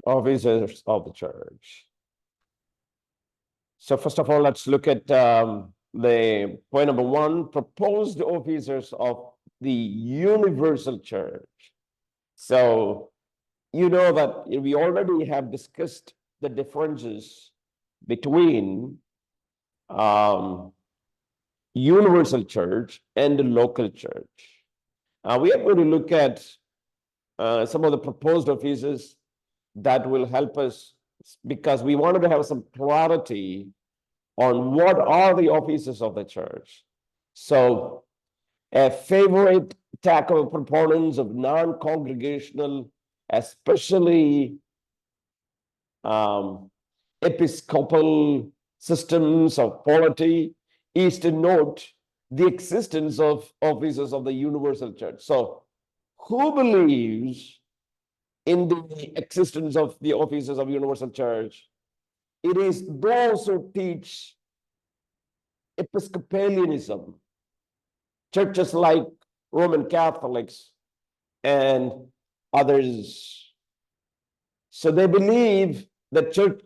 Officers of the church. So first of all, let's look at the point number one, proposed officers of the universal church. So you know that we already have discussed the differences between universal church and the local church. We are going to look at some of the proposed offices that will help us, because we wanted to have some clarity on what are the offices of the church. So a favorite tackle proponents of non-congregational, especially episcopal systems of polity, is to note the existence of offices of the universal church. So who believes in the existence of the offices of universal church? It is those who teach Episcopalianism, churches like Roman Catholics and others. So they believe that church,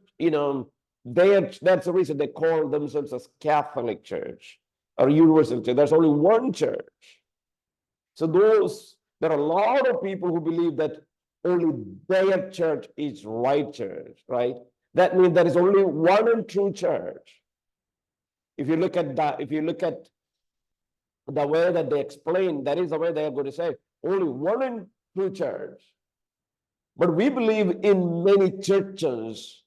that's the reason they call themselves as Catholic Church or Universal Church. There's only one church. So there are a lot of people who believe that only their church is right church, right? That means there is only one and true church. If you look at that, if you look at the way that they explain, that is the way they are going to say only one and true church. But we believe in many churches,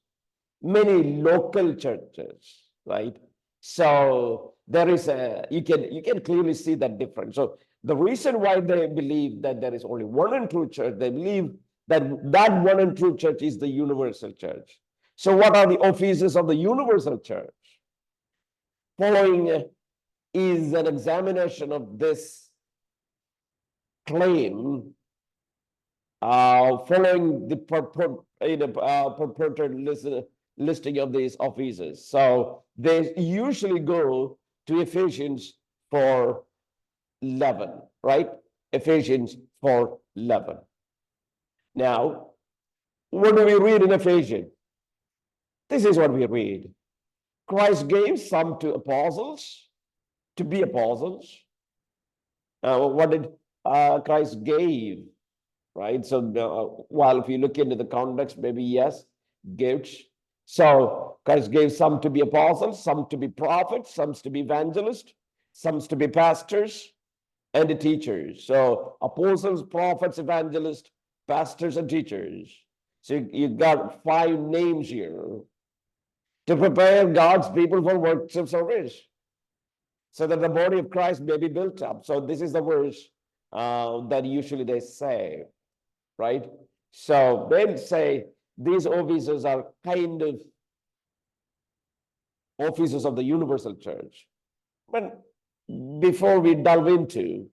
many local churches, right? So there is you can clearly see that difference. So the reason why they believe that there is only one and true church, they believe that one and true church is the universal church. So what are the offices of the universal church? Following is an examination of this claim, following the purported listing of these offices. So they usually go to Ephesians 4:11, right? Ephesians 4:11. Now, what do we read in Ephesians? This is what we read. Christ gave some to apostles, to be apostles. What did Christ gave, right? So while if you look into the context, maybe yes, gifts. So Christ gave some to be apostles, some to be prophets, some to be evangelists, some to be pastors and the teachers. So apostles, prophets, evangelists, pastors, and teachers. So you got 5 names here to prepare God's people for works of service, so that the body of Christ may be built up. So this is the verse that usually they say, right? So they say these offices are kind of offices of the universal church. But before we delve into,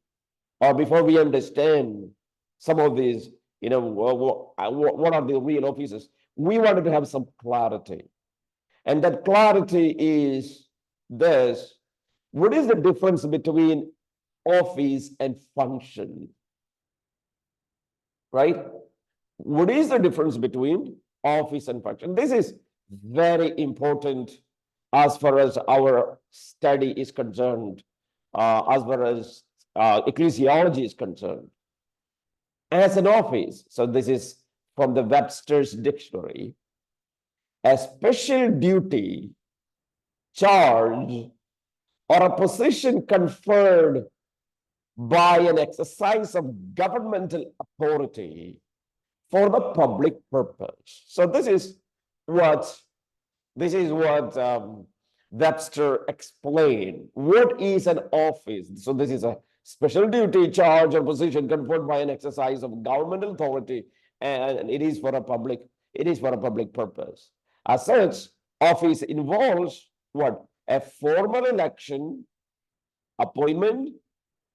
or before we understand some of these, what are the real offices, we wanted to have some clarity. And that clarity is this: what is the difference between office and function? Right? What is the difference between office and function? This is very important as far as our study is concerned, as far as ecclesiology is concerned. As an office, so this is from the Webster's Dictionary, a special duty, charge, or a position conferred by an exercise of governmental authority for the public purpose. So this is what Webster explained. What is an office? So this is a special duty, charge, or position conferred by an exercise of governmental authority, and it is for a public purpose. As such, office involves what? A formal election, appointment,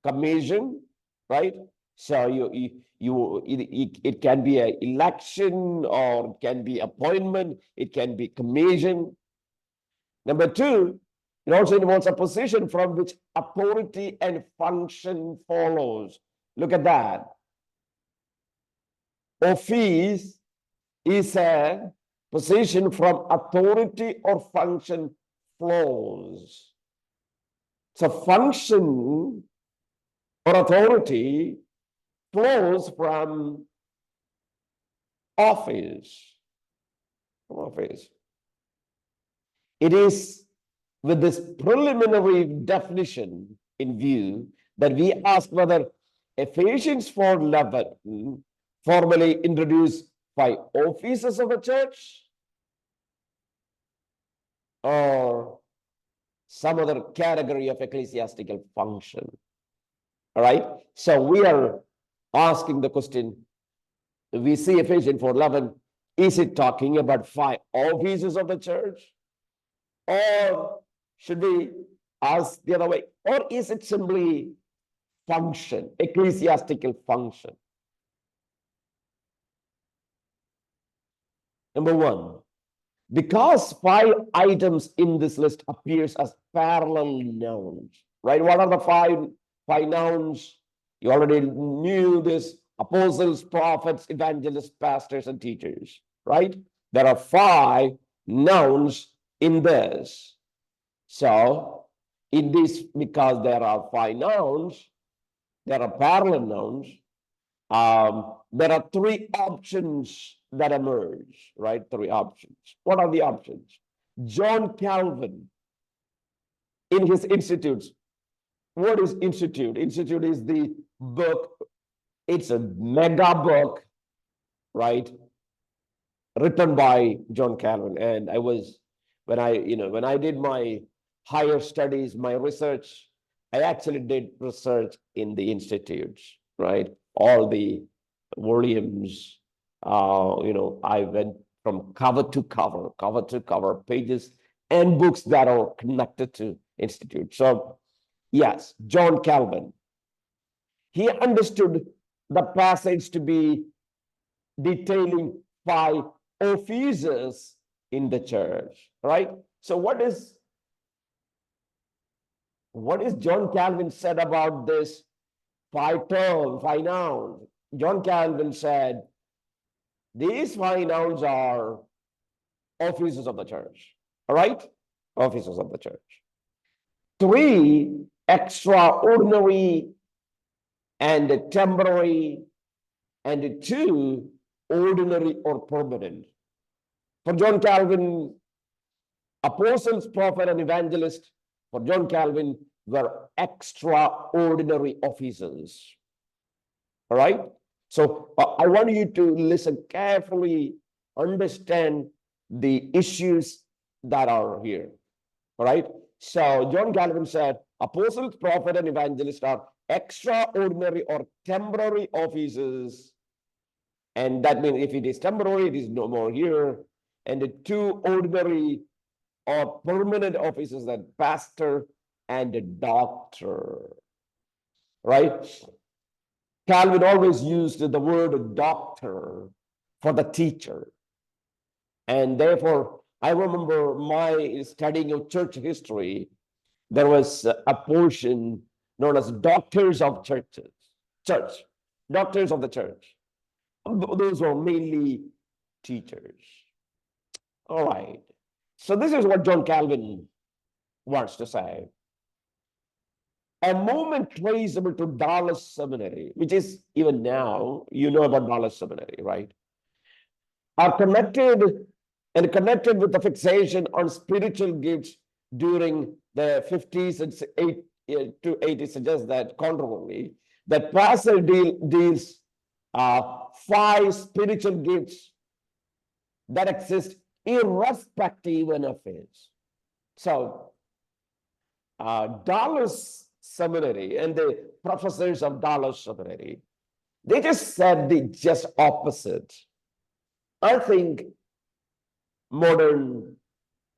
commission, right? So it can be an election, or it can be appointment, it can be commission. Number 2, it also involves a position from which authority and function follows. Look at that. Office is a position from authority or function flows. So function or authority flows from office. It is with this preliminary definition in view that we ask whether Ephesians 4:11 formally introduced 5 offices of a church or some other category of ecclesiastical function. All right. So we are asking the question, we see Ephesians 4:11, is it talking about 5 offices of the church? Or should we ask the other way? Or is it simply function, ecclesiastical function? Number one, because 5 items in this list appears as parallel nouns, right? What are the five nouns? You already knew this: apostles, prophets, evangelists, pastors, and teachers, right? There are 5 nouns in this. So in this, because there are 5 nouns, there are parallel nouns, there are 3 options that emerge, right? 3 options. What are the options? John Calvin, in his Institutes. What is Institute? Institute is the book. It's a mega book, right? Written by John Calvin. And I was, when I did my higher studies, my research, I actually did research in the Institutes, right? All the volumes, I went from cover to cover, pages and books that are connected to Institute. So yes, John Calvin, he understood the passage to be detailing 5 offices in the church, right? So what is John Calvin said about this 5 terms, 5 nouns? John Calvin said, these 5 nouns are offices of the church, all right? Offices of the church. 3 extraordinary and temporary, and 2 ordinary or permanent. For John Calvin, apostles, prophet, and evangelist, for John Calvin, were extraordinary offices. All right? So I want you to listen carefully, understand the issues that are here. All right? So John Calvin said, apostles, prophet, and evangelist are extraordinary or temporary offices. And that means if it is temporary, it is no more here. And the 2 ordinary or permanent offices, that pastor and a doctor, right? Calvin always used the word doctor for the teacher. And therefore, I remember my studying of church history, there was a portion known as doctors of churches, doctors of the church. Those were mainly teachers. All right. So this is what John Calvin wants to say. A movement traceable to Dallas Seminary, which is even now, you know about Dallas Seminary, right? Are connected with the fixation on spiritual gifts during the 50s and 80s, suggests that contrarily, that pastor deals 5 spiritual gifts that exist irrespective of office. So Dallas Seminary and the professors of Dallas Seminary, they just said the just opposite. I think modern,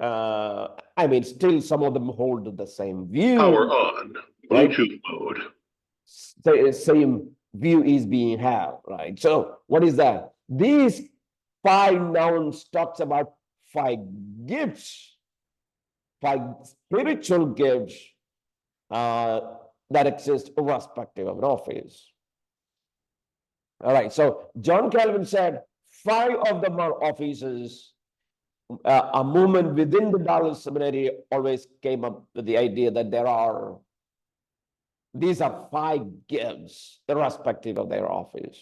still some of them hold the same view. Power on, Bluetooth mode. Same view is being held, right? So what is that? These 5 nouns talks about 5 gifts, 5 spiritual gifts that exist irrespective of an office. All right, so John Calvin said 5 of them are officers. A movement within the Dallas Seminary always came up with the idea that these are 5 gifts, irrespective of their office.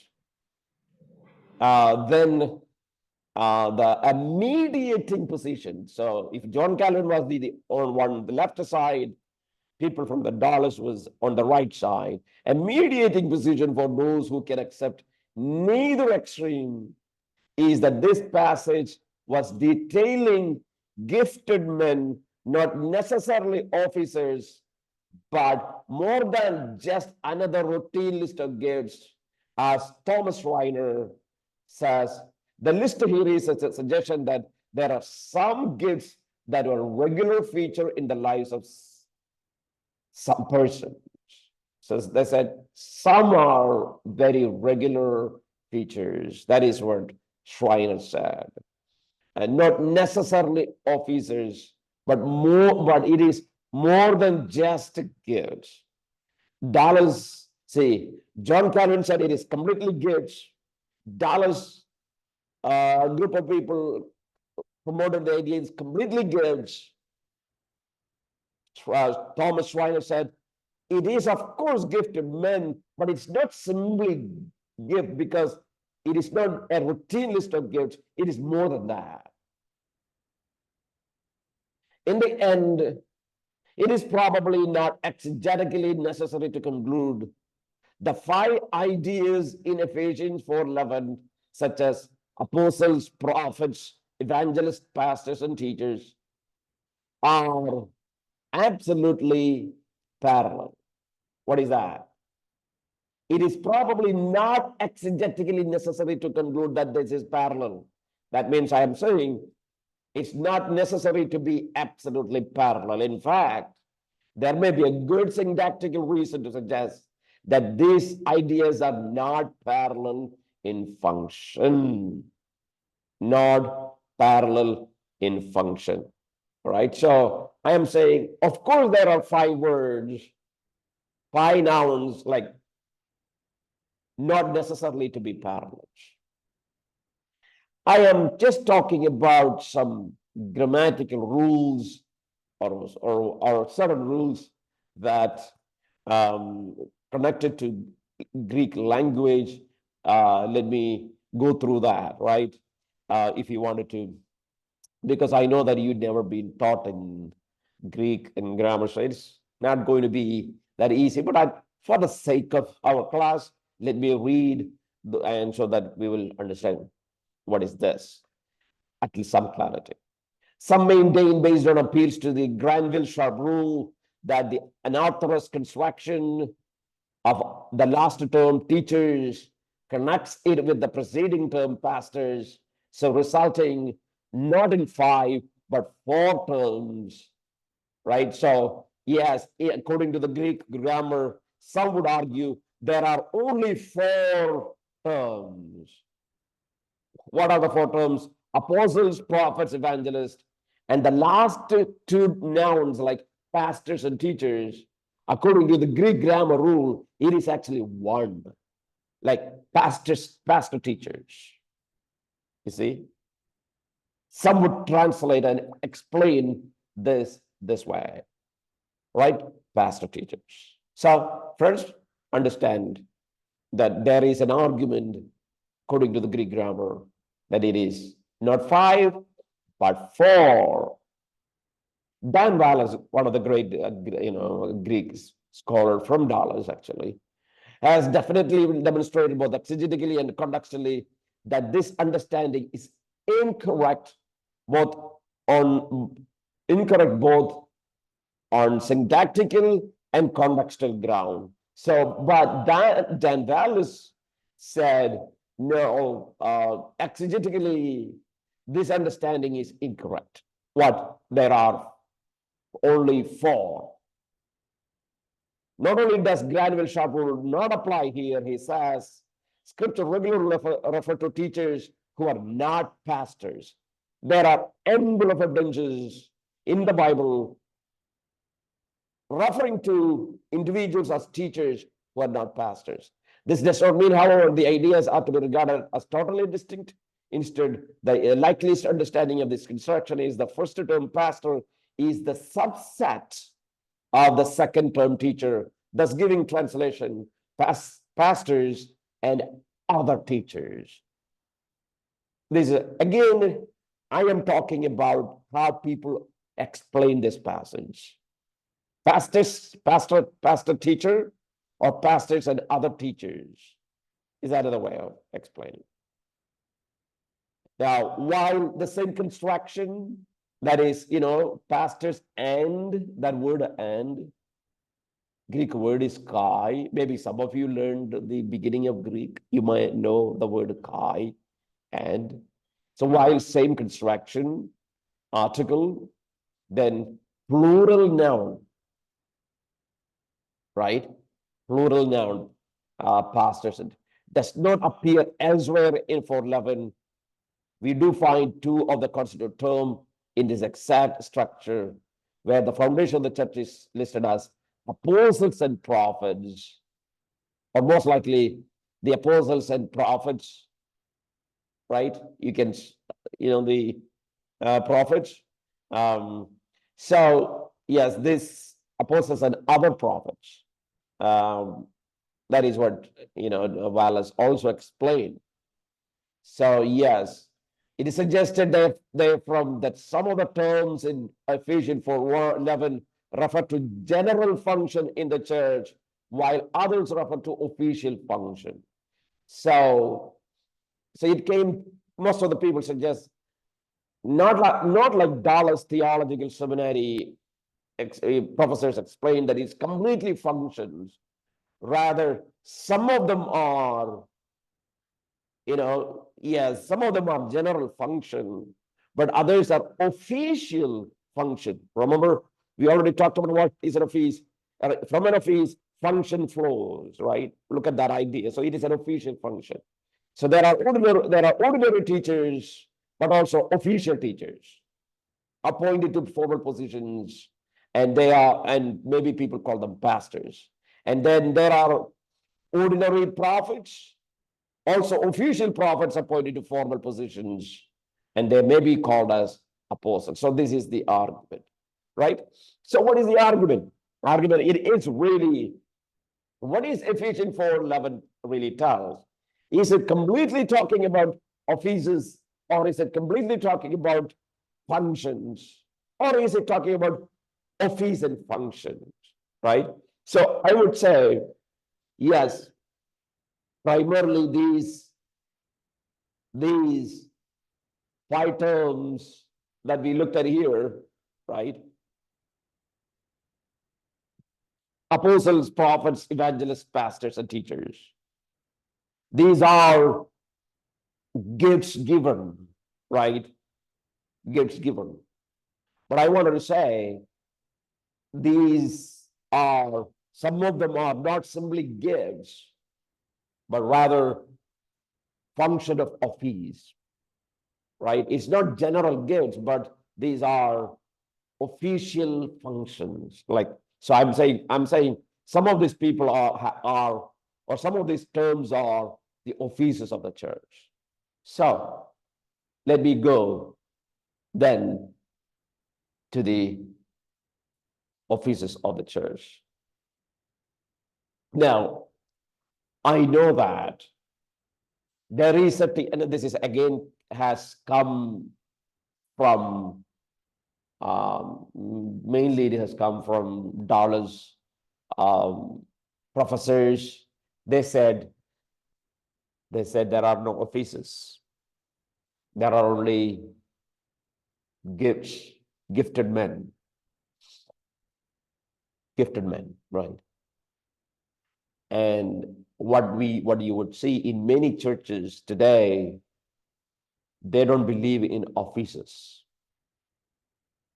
Then the mediating position. So if John Calvin was on the left side, people from the Dallas was on the right side. A mediating position for those who can accept neither extreme is that this passage was detailing gifted men, not necessarily officers, but more than just another routine list of gifts. As Thomas Reiner says, the list here is a suggestion that there are some gifts that are a regular feature in the lives of some persons. So they said some are very regular features. That is what Schreiner said. And not necessarily officers, but it is more than just gifts. Dallas, see, John Calvin said it is completely gifts. Dallas group of people promoted the idea it's completely gifts. Thomas Schreiner said it is, of course, gifted men, but it's not simply gift because it is not a routine list of gifts. It is more than that. In the end, it is probably not exegetically necessary to conclude the 5 ideas in Ephesians 4:11, such as apostles, prophets, evangelists, pastors, and teachers, are absolutely parallel. What is that? It is probably not exegetically necessary to conclude that this is parallel. That means I am saying it's not necessary to be absolutely parallel. In fact, there may be a good syntactical reason to suggest that these ideas are not parallel in function. Not parallel in function. All right. So I am saying, of course, there are 5 words, 5 nouns, like not necessarily to be parallel. I am just talking about some grammatical rules or certain rules that connected to Greek language. Let me go through that, right? If you wanted to, because I know that you've never been taught in Greek and grammar, so it's not going to be that easy. But for the sake of our class, let me read, and so that we will understand what is this, at least some clarity. Some maintain, based on appeals to the Granville-Sharp rule, that the unauthorized construction of the last term teachers connects it with the preceding term pastors, so resulting not in 5 but 4 terms, right? So yes, according to the Greek grammar, some would argue there are only 4 terms. What are the 4 terms? Apostles, prophets, evangelists. And the last 2 nouns, like pastors and teachers, according to the Greek grammar rule, it is actually 1, like pastors, pastor teachers. You see? Some would translate and explain this way, right? Pastor teachers. So first, understand that there is an argument, according to the Greek grammar, that it is not 5, but 4. Dan Wallace, one of the great Greek scholar from Dallas, actually, has definitely demonstrated both exegetically and contextually that this understanding is incorrect both on syntactical and contextual ground. So, but Dan Wallace said, no, exegetically, this understanding is incorrect. What? There are only 4. Not only does Granville-Sharp rule not apply here, he says, Scripture regularly refer to teachers who are not pastors. There are ample of evidences in the Bible referring to individuals as teachers who are not pastors. This does not mean, however, the ideas are to be regarded as totally distinct. Instead, the likeliest understanding of this construction is the first term pastor is the subset of the second term teacher, thus giving translation pastors and other teachers. This is, again, I am talking about how people explain this passage. Pastor, teacher, or pastors and other teachers is another way of explaining. Now, while the same construction, that is, pastors and, that word and, Greek word is kai. Maybe some of you learned the beginning of Greek. You might know the word kai, and. So while same construction, article, then plural noun, right? Plural noun, pastors, does not appear elsewhere in 411. We do find two of the constituent term in this exact structure, where the foundation of the church is listed as apostles and prophets, or most likely the apostles and prophets, right? You can, the prophets. So yes, this apostles and other prophets. That is what Wallace also explained. So yes, it is suggested that some of the terms in Ephesians 4:11 refer to general function in the church, while others refer to official function. So it came. Most of the people suggest not like Dallas Theological Seminary professors explain that it's completely functions. Rather, some of them are, yes, some of them are general function, but others are official function. Remember, we already talked about what is an office. From an office, function flows, right? Look at that idea. So it is an official function. So there are ordinary teachers, but also official teachers appointed to formal positions, and maybe people call them pastors. And then there are ordinary prophets, also official prophets appointed to formal positions, and they may be called as apostles. So this is the argument, right? So what is the argument? It is really, what is Ephesians 4:11 really tells? Is it completely talking about offices, or is it completely talking about functions, or is it talking about office and functions, right? So I would say, yes, primarily these five terms that we looked at here, right? Apostles, prophets, evangelists, pastors, and teachers. These are gifts given, right? Gifts given. But I wanted to say, some of them are not simply gifts, but rather function of office, right? It's not general gifts, but these are official functions. So I'm saying some of these people are, or some of these terms are the offices of the church. So let me go then to the offices of the church. Now, I know that there is and this is again has come from, mainly it has come from Dallas professors. They said there are no offices. There are only gifted men, right? And what you would see in many churches today, they don't believe in offices,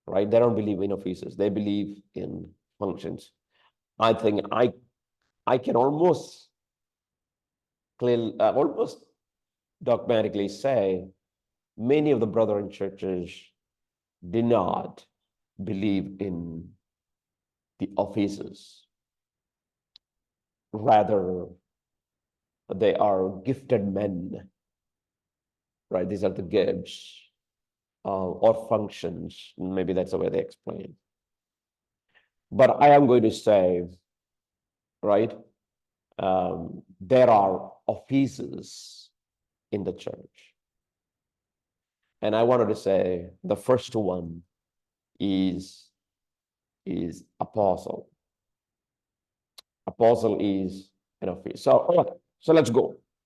right? They don't believe in offices. They believe in functions. I think I can almost dogmatically say many of the brethren churches did not believe in the offices. Rather, they are gifted men, right? These are the gifts or functions. Maybe that's the way they explain. But I am going to say, right, there are offices in the church. And I wanted to say the first one is apostle. Apostle is an office. So, okay, so let's go.